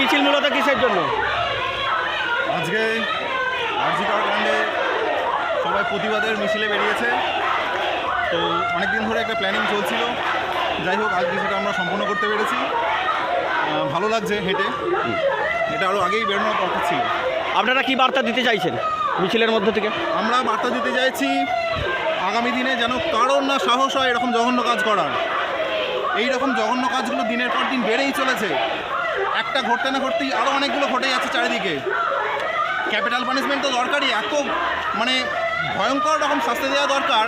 মিছিল মূলত কিসের জন্য? আজকে আরজি কর কাণ্ডে সবাই প্রতিবাদের মিছিলে বেরিয়েছে। তো অনেক দিন ধরে একটা প্ল্যানিং চলছিল, যাই হোক আজকে সেটা আমরা সম্পূর্ণ করতে পেরেছি। ভালো লাগছে হেঁটে, এটা আরও আগেই বেরোনোর দরকার ছিল। আপনারা কি বার্তা দিতে চাইছেন মিছিলের মধ্য থেকে? আমরা বার্তা দিতে চাইছি আগামী দিনে যেন কারোর না সাহস হয় এরকম জঘন্য কাজ করার। এই রকম জঘন্য কাজগুলো দিনের পর দিন বেড়েই চলেছে, একটা ঘটতে না ঘটতেই আরও অনেকগুলো ঘটে যাচ্ছে চারিদিকে। ক্যাপিটাল পানিশমেন্ট তো দরকারই, এত মানে ভয়ঙ্কর রকম শাস্তি দেওয়া দরকার